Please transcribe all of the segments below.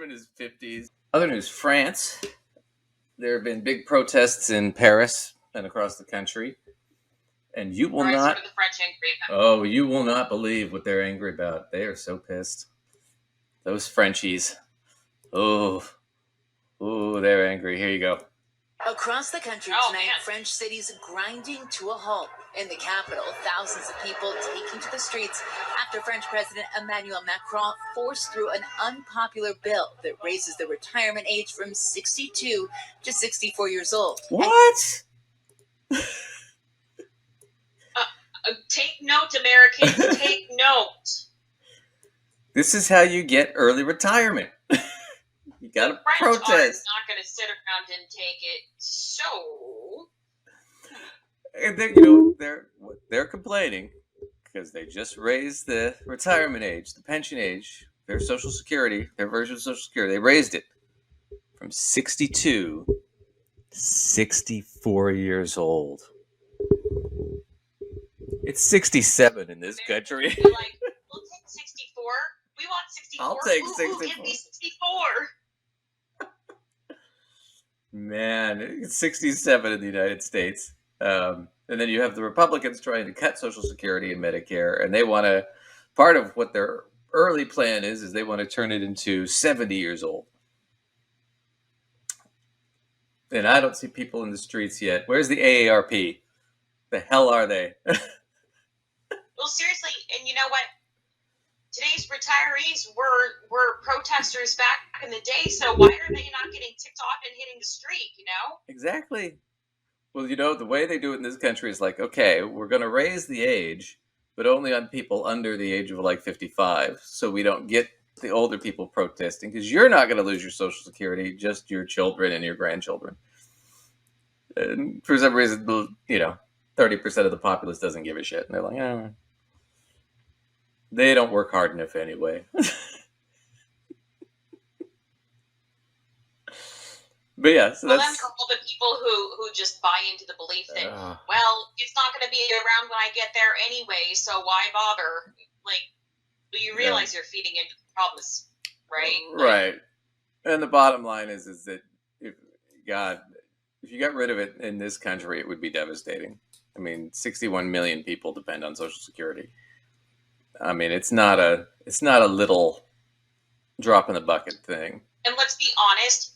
from his 50s. Other news, France. There have been big protests in Paris and across the country. And you will not... What are the French angry about? Oh, you will not believe what they're angry about. They are so pissed. Those Frenchies. Oh, they're angry. Here you go. Across the country tonight, French cities grinding to a halt. In the capital, thousands of people taking to the streets after French President Emmanuel Macron forced through an unpopular bill that raises the retirement age from 62 to 64 years old. What? Take note, Americans. Take note. This is how you get early retirement. You gotta protest. The French are not going to sit around and take it. So, and they're complaining because they just raised the retirement age, the pension age, their Social Security, their version of Social Security. They raised it from 62 to 64 years old. It's 67 in this country. They're like, we'll take 64. We want 64. I'll take 64. Give me 64. Man, it's 67 in the United States. And then you have the Republicans trying to cut Social Security and Medicare. And they want to, part of what their early plan is they want to turn it into 70 years old. And I don't see people in the streets yet. Where's the AARP? The hell are they? Well, seriously, and you know what? Today's retirees were protesters back in the day, so why are they not getting ticked off and hitting the street, you know? Exactly. Well, the way they do it in this country is like, okay, we're going to raise the age, but only on people under the age of like 55, so we don't get the older people protesting, because you're not going to lose your Social Security, just your children and your grandchildren. And for some reason, 30% of the populace doesn't give a shit. And they're like, oh, they don't work hard enough anyway. But yeah, so then that's... for all the people who just buy into the belief that, well, it's not going to be around when I get there anyway, so why bother? Like, you realize you're feeding into the problems, right? Right. And the bottom line is that if you got rid of it in this country, it would be devastating. I mean, 61 million people depend on Social Security. I mean, it's not a little drop in the bucket thing. And let's be honest,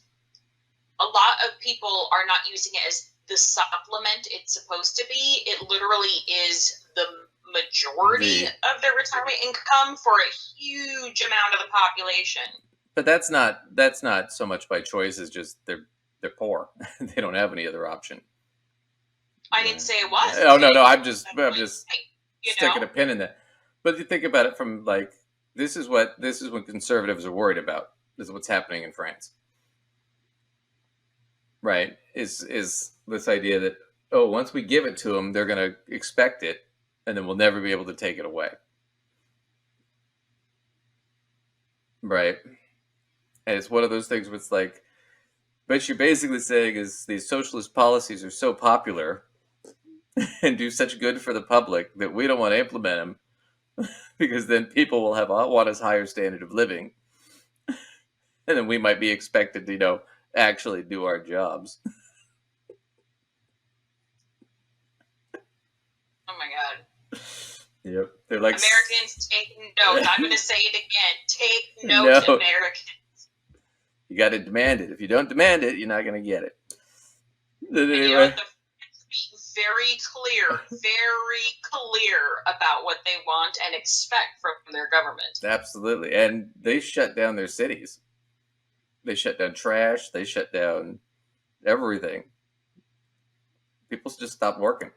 a lot of people are not using it as the supplement it's supposed to be. It literally is the majority of their retirement income for a huge amount of the population. But that's not so much by choice as just they're poor. They don't have any other option. I didn't say it was. Oh no, I'm just sticking a pin in that. But you think about it from like, this is what conservatives are worried about. This is what's happening in France. Right? Is this idea that, once we give it to them, they're going to expect it, and then we'll never be able to take it away. Right? And it's one of those things where it's like, but you're basically saying is these socialist policies are so popular and do such good for the public that we don't want to implement them because then people will want a higher standard of living. And then we might be expected to, actually do our jobs. Oh my God. Yep. They're like, Americans, take note. I'm going to say it again. Take note, Americans. You got to demand it. If you don't demand it, you're not going to get it. Anyway. You have to be very clear about what they want and expect from their government. Absolutely. And they shut down their cities. They shut down trash. They shut down everything. People just stopped working.